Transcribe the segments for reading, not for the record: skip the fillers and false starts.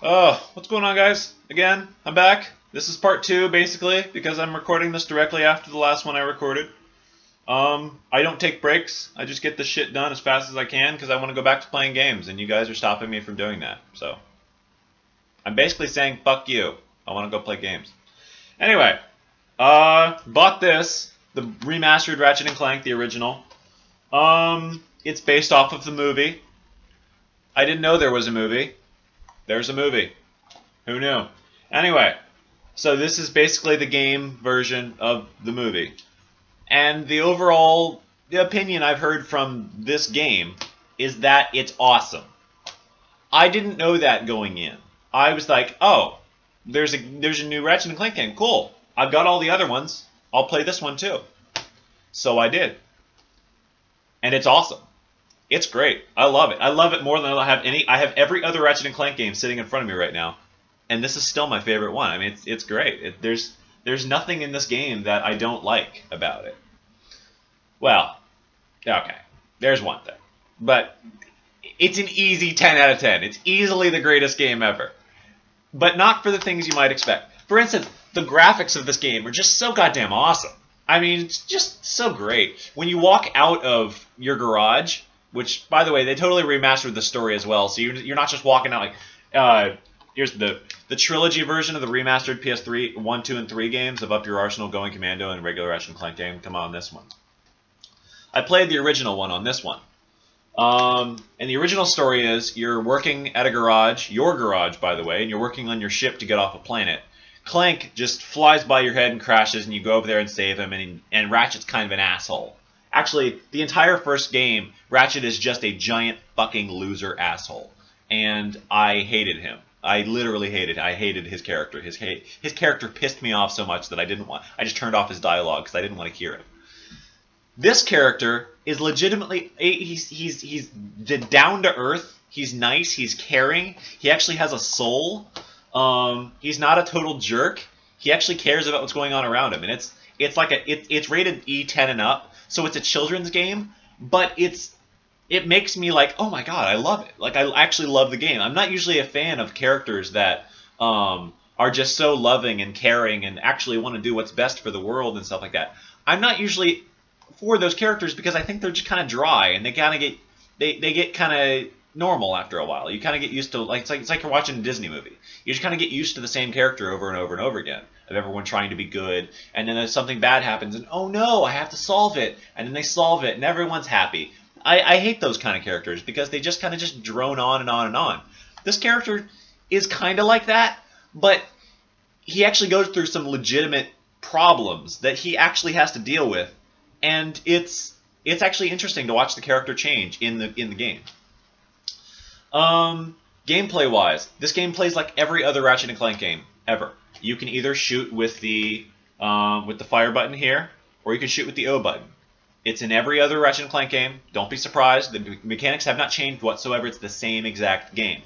What's going on, guys? Again, I'm back. This is part two, basically, because I'm recording this directly after the last one I recorded. I don't take breaks. I just get this shit done as fast as I can because I want to go back to playing games, and you guys are stopping me from doing that. So, I'm basically saying, fuck you. I want to go play games. Anyway, bought this, the remastered Ratchet and Clank, the original. It's based off of the movie. I didn't know there was a movie. There's a movie. Who knew? Anyway, so this is basically the game version of the movie. And the overall opinion I've heard from this game is that it's awesome. I didn't know that going in. I was like, oh, there's a new Ratchet and Clank game. Cool. I've got all the other ones. I'll play this one too. So I did. And it's awesome. It's great. I love it. I love it more than I have any. I have every other Ratchet and Clank game sitting in front of me right now, and this is still my favorite one. I mean, it's great. There's nothing in this game that I don't like about it. Well, okay, there's one thing, but it's an easy 10 out of 10. It's easily the greatest game ever, but not for the things you might expect. For instance, the graphics of this game are just so goddamn awesome. I mean, it's just so great. When you walk out of your garage, which, by the way, they totally remastered the story as well, so you're not just walking out like, here's the trilogy version of the remastered PS3 1, 2, and 3 games of Up Your Arsenal, Going Commando, and regular Ratchet and Clank game come on this one. I played the original one on this one. And the original story is you're working at a garage, your garage, by the way, and you're working on your ship to get off a planet. Clank just flies by your head and crashes, and you go over there and save him, and Ratchet's kind of an asshole. Actually, the entire first game, Ratchet is just a giant fucking loser asshole. And I hated him. I literally hated his character. His character pissed me off so much that I just turned off his dialogue because I didn't want to hear him. This character is legitimately, he's down to earth. He's nice. He's caring. He actually has a soul. He's not a total jerk. He actually cares about what's going on around him, and it's rated E10 and up, so it's a children's game, but it makes me like, oh my god, I love it. Like, I actually love the game. I'm not usually a fan of characters that are just so loving and caring and actually want to do what's best for the world and stuff like that. I'm not usually for those characters because I think they're just kind of dry and they kind of get kind of normal after a while. You kind of get used to, like it's like you're watching a Disney movie. You just kind of get used to the same character over and over and over again of everyone trying to be good, and then something bad happens and oh no, I have to solve it, and then they solve it and everyone's happy. I hate those kind of characters because they just kind of just drone on and on and on. This character is kind of like that, but he actually goes through some legitimate problems that he actually has to deal with, and it's actually interesting to watch the character change in the game. Gameplay wise, this game plays like every other Ratchet and Clank game ever. You can either shoot with the fire button here, or you can shoot with the O button. It's in every other Ratchet and Clank game. Don't be surprised. The mechanics have not changed whatsoever. It's the same exact game.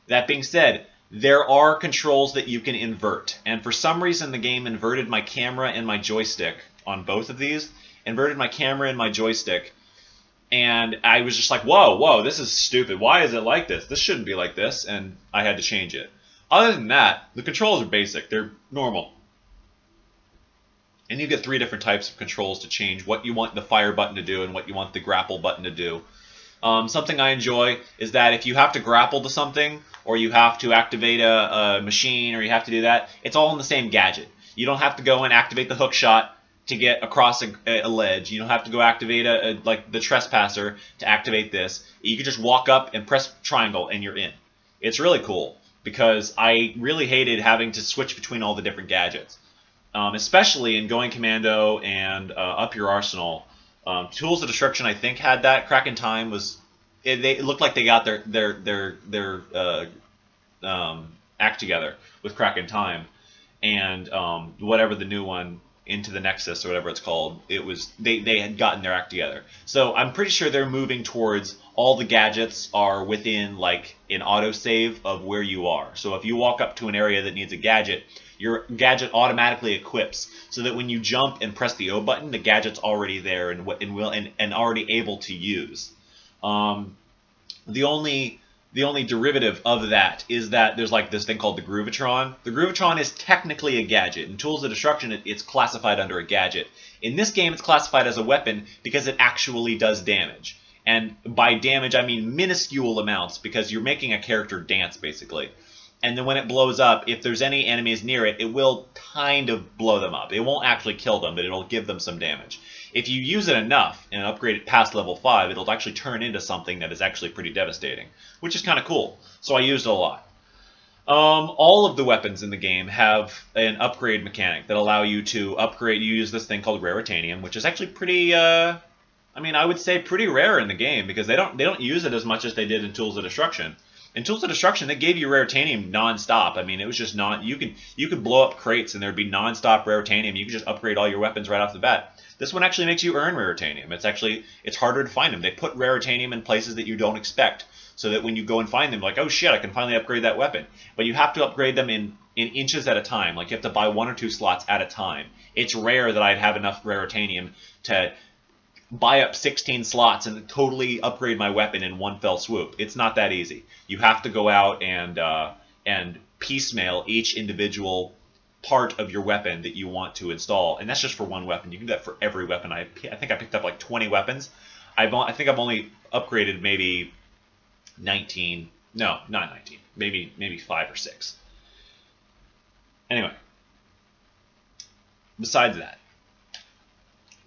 That being said, there are controls that you can invert. And for some reason, the game inverted my camera and my joystick on both of these. Inverted my camera and my joystick. And I was just like, whoa, this is stupid. Why is it like this? This shouldn't be like this. And I had to change it. Other than that, the controls are basic. They're normal. And you get 3 different types of controls to change what you want the fire button to do and what you want the grapple button to do. Something I enjoy is that if you have to grapple to something, or you have to activate a machine, or you have to do that, it's all in the same gadget. You don't have to go and activate the hook shot to get across a ledge. You don't have to go activate like the trespasser to activate this. You can just walk up and press triangle and you're in. It's really cool because I really hated having to switch between all the different gadgets. Especially in Going Commando and Up Your Arsenal. Tools of Destruction, I think, had that. Crack in Time was... It looked like they got their act together with Crack in Time. And whatever the new one, Into the Nexus or whatever it's called, it was they had gotten their act together. So I'm pretty sure they're moving towards all the gadgets are within like an autosave of where you are. So if you walk up to an area that needs a gadget, your gadget automatically equips so that when you jump and press the O button, the gadget's already there and already able to use. The only the only derivative of that is that there's like this thing called the Groovatron. The Groovatron is technically a gadget. In Tools of Destruction, it's classified under a gadget. In this game, it's classified as a weapon because it actually does damage. And by damage, I mean minuscule amounts because you're making a character dance, basically. And then when it blows up, if there's any enemies near it, it will kind of blow them up. It won't actually kill them, but it'll give them some damage. If you use it enough and upgrade it past level 5, it'll actually turn into something that is actually pretty devastating, which is kind of cool. So I used it a lot. All of the weapons in the game have an upgrade mechanic that allow you to upgrade. You use this thing called Raritanium, which is actually pretty, I mean, I would say pretty rare in the game because they don't use it as much as they did in Tools of Destruction. In Tools of Destruction, they gave you Raritanium non-stop. I mean, it was just you could blow up crates and there'd be non-stop Raritanium. You could just upgrade all your weapons right off the bat. This one actually makes you earn Raritanium. It's harder to find them. They put Raritanium in places that you don't expect, so that when you go and find them, like, oh shit, I can finally upgrade that weapon. But you have to upgrade them in inches at a time. Like, you have to buy 1 or 2 slots at a time. It's rare that I'd have enough Raritanium to buy up 16 slots and totally upgrade my weapon in one fell swoop. It's not that easy. You have to go out and piecemeal each individual part of your weapon that you want to install, and that's just for one weapon. You can do that for every weapon. I think I picked up like 20 weapons. I think I've only upgraded maybe 19. No, not 19. Maybe 5 or 6. Anyway, besides that,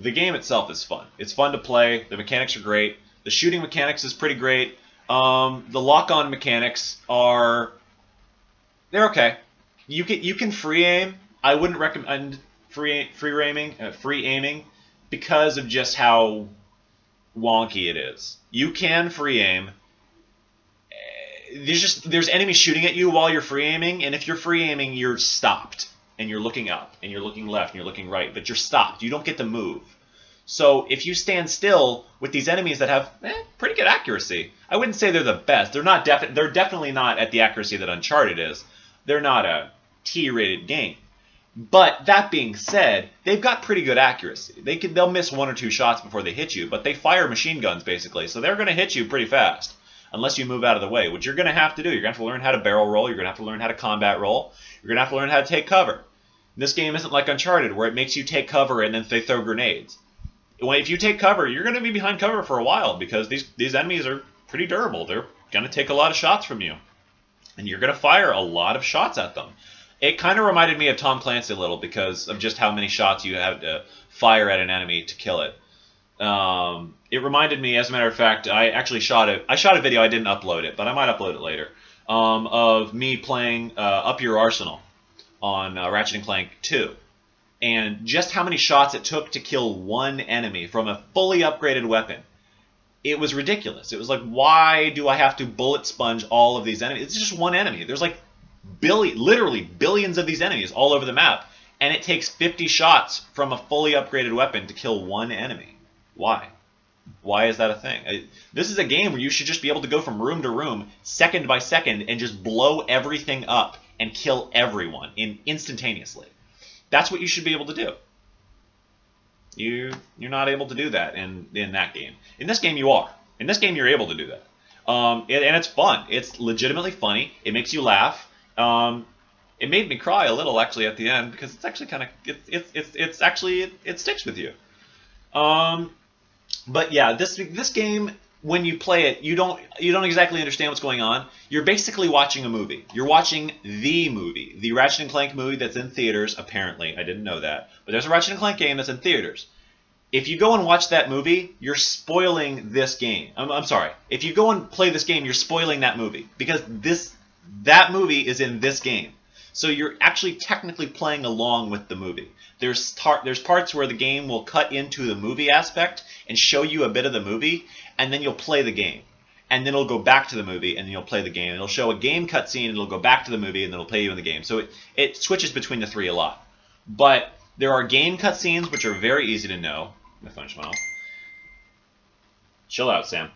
the game itself is fun. It's fun to play. The mechanics are great. The shooting mechanics is pretty great. The lock-on mechanics they're okay. You can free aim. I wouldn't recommend free aiming because of just how wonky it is. You can free aim. There's enemies shooting at you while you're free aiming, and if you're free aiming, you're stopped, and you're looking up, and you're looking left, and you're looking right, but you're stopped. You don't get to move. So if you stand still with these enemies that have pretty good accuracy, I wouldn't say they're the best. They're definitely not at the accuracy that Uncharted is. They're not a T-rated game. But that being said, they've got pretty good accuracy. They'll miss 1 or 2 shots before they hit you, but they fire machine guns basically, so they're going to hit you pretty fast unless you move out of the way, which you're going to have to do. You're going to have to learn how to barrel roll. You're going to have to learn how to combat roll. You're going to have to learn how to take cover. This game isn't like Uncharted where it makes you take cover and then they throw grenades. If you take cover, you're going to be behind cover for a while because these enemies are pretty durable. They're going to take a lot of shots from you, and you're going to fire a lot of shots at them. It kind of reminded me of Tom Clancy a little because of just how many shots you have to fire at an enemy to kill it. It reminded me, as a matter of fact, I actually shot a video. I didn't upload it, but I might upload it later, of me playing Up Your Arsenal on Ratchet Clank 2. And just how many shots it took to kill one enemy from a fully upgraded weapon. It was ridiculous. It was like, why do I have to bullet sponge all of these enemies? It's just one enemy. There's like literally billions of these enemies all over the map. And it takes 50 shots from a fully upgraded weapon to kill one enemy. Why? Why is that a thing? This is a game where you should just be able to go from room to room, second by second, and just blow everything up and kill everyone instantaneously. That's what you should be able to do. You're not able to do that in that game. In this game, you are. In this game, you're able to do that. And it's fun. It's legitimately funny. It makes you laugh. It made me cry a little actually at the end because it's actually kind of it sticks with you. But yeah, this game, when you play it, you don't exactly understand what's going on. You're basically watching a movie. You're watching the movie, the Ratchet & Clank movie that's in theaters. Apparently, I didn't know that, but there's a Ratchet & Clank game that's in theaters. If you go and watch that movie, you're spoiling this game. I'm sorry. If you go and play this game, you're spoiling that movie because that movie is in this game. So you're actually technically playing along with the movie. There's parts where the game will cut into the movie aspect and show you a bit of the movie, and then you'll play the game. And then it'll go back to the movie, and then you'll play the game. It'll show a game cutscene, and it'll go back to the movie, and then it'll play you in the game. So it switches between the three a lot. But there are game cutscenes, which are very easy to know. My phone just went off. Chill out, Sam.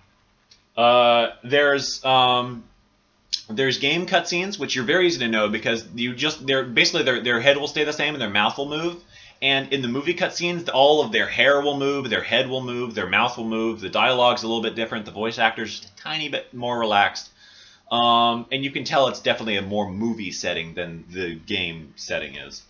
There's game cutscenes, which are very easy to know because their head will stay the same and their mouth will move. And in the movie cutscenes, all of their hair will move, their head will move, their mouth will move. The dialogue's a little bit different. The voice actor's a tiny bit more relaxed. And you can tell it's definitely a more movie setting than the game setting is.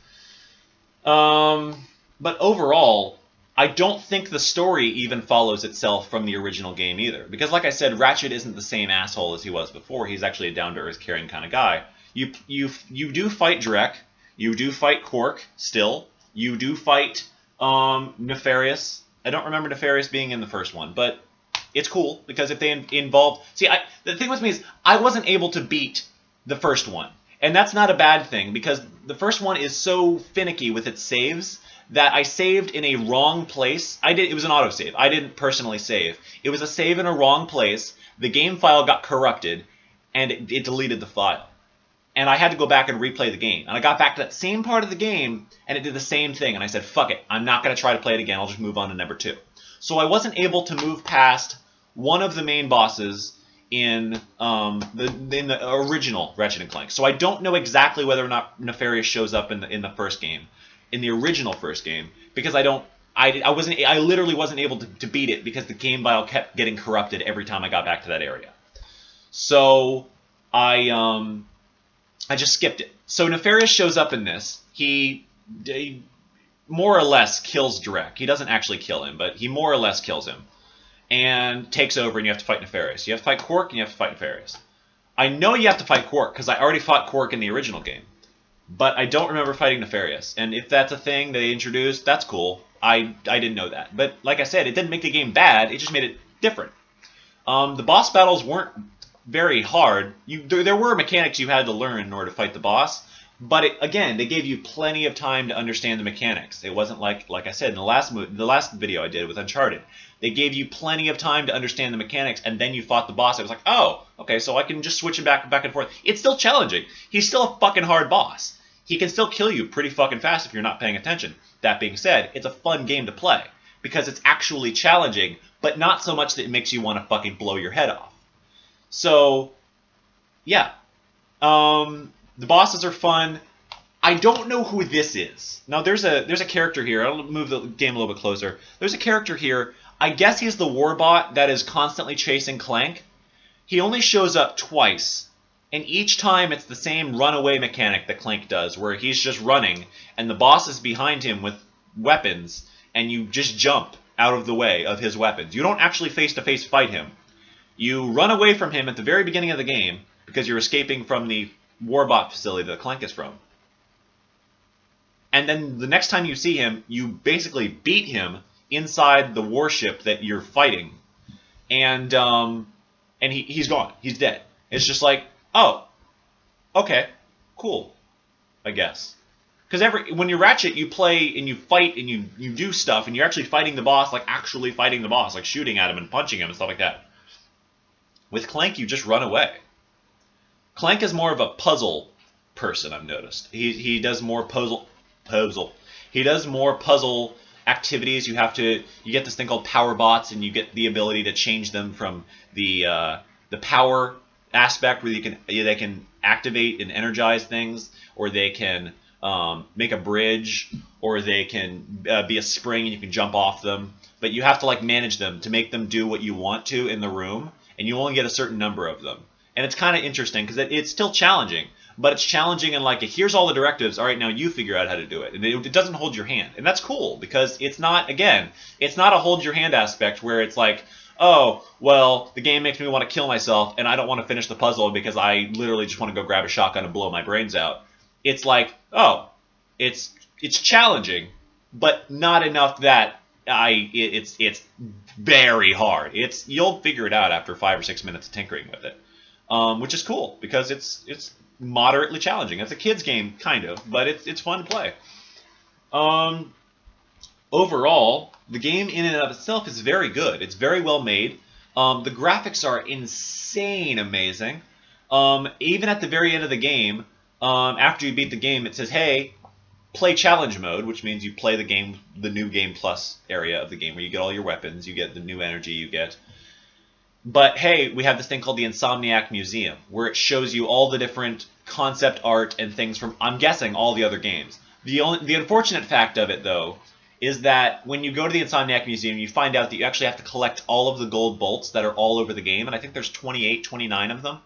But overall, I don't think the story even follows itself from the original game either. Because, like I said, Ratchet isn't the same asshole as he was before. He's actually a down-to-earth, caring kind of guy. You do fight Drek. You do fight Quark still. You do fight Nefarious. I don't remember Nefarious being in the first one, but it's cool because if they involved... See, the thing with me is I wasn't able to beat the first one. And that's not a bad thing because the first one is so finicky with its saves that I saved in a wrong place. It was an autosave. I didn't personally save. It was a save in a wrong place. The game file got corrupted and it deleted the file. And I had to go back and replay the game. And I got back to that same part of the game and it did the same thing. And I said, fuck it. I'm not going to try to play it again. I'll just move on to number 2. So I wasn't able to move past one of the main bosses in the original Ratchet & Clank. So I don't know exactly whether or not Nefarious shows up in the first game, in the original first game, because I literally wasn't able to beat it because the game file kept getting corrupted every time I got back to that area. So I just skipped it. So Nefarious shows up in this. He more or less kills Drek. He doesn't actually kill him, but he more or less kills him. And takes over, and you have to fight Nefarious. You have to fight Quark, and you have to fight Nefarious. I know you have to fight Quark, because I already fought Quark in the original game. But I don't remember fighting Nefarious. And if that's a thing they introduced, that's cool. I didn't know that. But like I said, it didn't make the game bad, it just made it different. The boss battles weren't very hard. There were mechanics you had to learn in order to fight the boss. But again, they gave you plenty of time to understand the mechanics. It wasn't like I said in the last video I did with Uncharted. They gave you plenty of time to understand the mechanics, and then you fought the boss. It was like, oh, okay, so I can just switch it back and forth. It's still challenging. He's still a fucking hard boss. He can still kill you pretty fucking fast if you're not paying attention. That being said, it's a fun game to play because it's actually challenging, but not so much that it makes you want to fucking blow your head off. So, yeah. The bosses are fun. I don't know who this is. Now, there's a character here. I'll move the game a little bit closer. There's a character here. I guess he's the warbot that is constantly chasing Clank. He only shows up twice, and each time it's the same runaway mechanic that Clank does, where he's just running, and the boss is behind him with weapons, and you just jump out of the way of his weapons. You don't actually face-to-face fight him. You run away from him at the very beginning of the game, because you're escaping from the warbot facility that Clank is from. And then the next time you see him, you basically beat him inside the warship that you're fighting, and he's gone. He's dead. It's just like, oh, okay, cool, I guess. Because when you're Ratchet, you play and you fight and you do stuff, and you're actually fighting the boss, like actually fighting the boss, like shooting at him and punching him and stuff like that. With Clank, you just run away. Clank is more of a puzzle person, I've noticed. He does more puzzle. He does more puzzle activities. You get this thing called power bots, and you get the ability to change them from the power aspect where they can activate and energize things, or they can make a bridge, or they can be a spring and you can jump off them. But you have to like manage them to make them do what you want to in the room, and you only get a certain number of them. And it's kind of interesting because it's still challenging, but it's challenging and like, here's all the directives. All right, now you figure out how to do it. And it doesn't hold your hand. And that's cool because it's not a hold your hand aspect where it's like, oh, well, the game makes me want to kill myself and I don't want to finish the puzzle because I literally just want to go grab a shotgun and blow my brains out. It's like, oh, it's challenging, but not enough that it's very hard. You'll figure it out after 5 or 6 minutes of tinkering with it. Which is cool because it's moderately challenging. It's a kid's game, kind of, but it's fun to play. Overall, the game in and of itself is very good. It's very well made. The graphics are insane amazing. Even at the very end of the game, after you beat the game, it says, hey, play challenge mode, which means you play the new game plus area of the game where you get all your weapons, you get the new energy you get. But hey, we have this thing called the Insomniac Museum, where it shows you all the different concept art and things from, I'm guessing, all the other games. The unfortunate fact of it, though, is that when you go to the Insomniac Museum, you find out that you actually have to collect all of the gold bolts that are all over the game, and I think there's 28, 29 of them.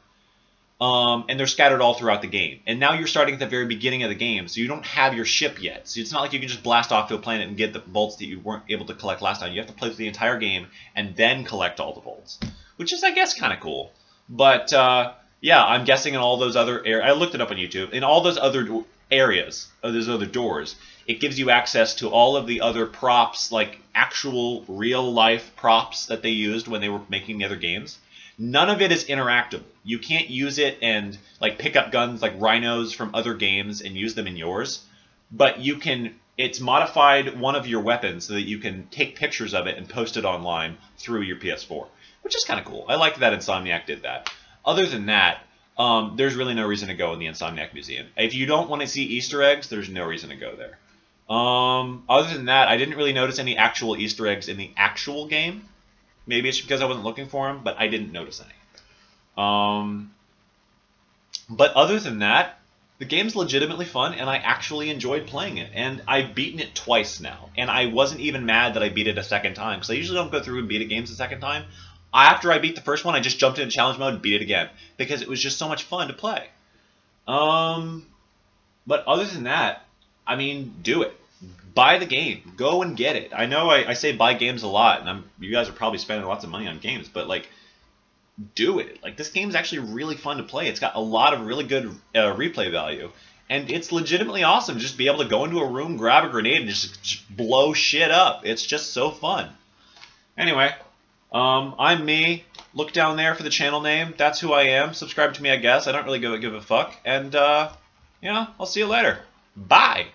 and they're scattered all throughout the game. And now you're starting at the very beginning of the game, so you don't have your ship yet. So it's not like you can just blast off to a planet and get the bolts that you weren't able to collect last time. You have to play through the entire game and then collect all the bolts, which is, I guess, kind of cool. But yeah, I'm guessing in all those other areas, I looked it up on YouTube, in all those other areas, those other doors, it gives you access to all of the other props, like actual real-life props that they used when they were making the other games. None of it is interactable. You can't use it and like pick up guns like rhinos from other games and use them in yours. But you can. It's modified one of your weapons so that you can take pictures of it and post it online through your PS4, which is kind of cool. I like that Insomniac did that. Other than that, there's really no reason to go in the Insomniac Museum. If you don't want to see Easter eggs, there's no reason to go there. Other than that, I didn't really notice any actual Easter eggs in the actual game. Maybe it's because I wasn't looking for them, but I didn't notice any. But other than that, the game's legitimately fun, and I actually enjoyed playing it. And I've beaten it twice now, and I wasn't even mad that I beat it a second time, because I usually don't go through and beat a game a second time. After I beat the first one, I just jumped into challenge mode and beat it again, because it was just so much fun to play. But other than that, I mean, do it. Buy the game. Go and get it. I know I say buy games a lot, and you guys are probably spending lots of money on games, but like, do it. Like, this game's actually really fun to play. It's got a lot of really good replay value, and it's legitimately awesome to just be able to go into a room, grab a grenade, and just blow shit up. It's just so fun. Anyway, I'm me. Look down there for the channel name. That's who I am. Subscribe to me, I guess. I don't really give a fuck. And, yeah, I'll see you later. Bye!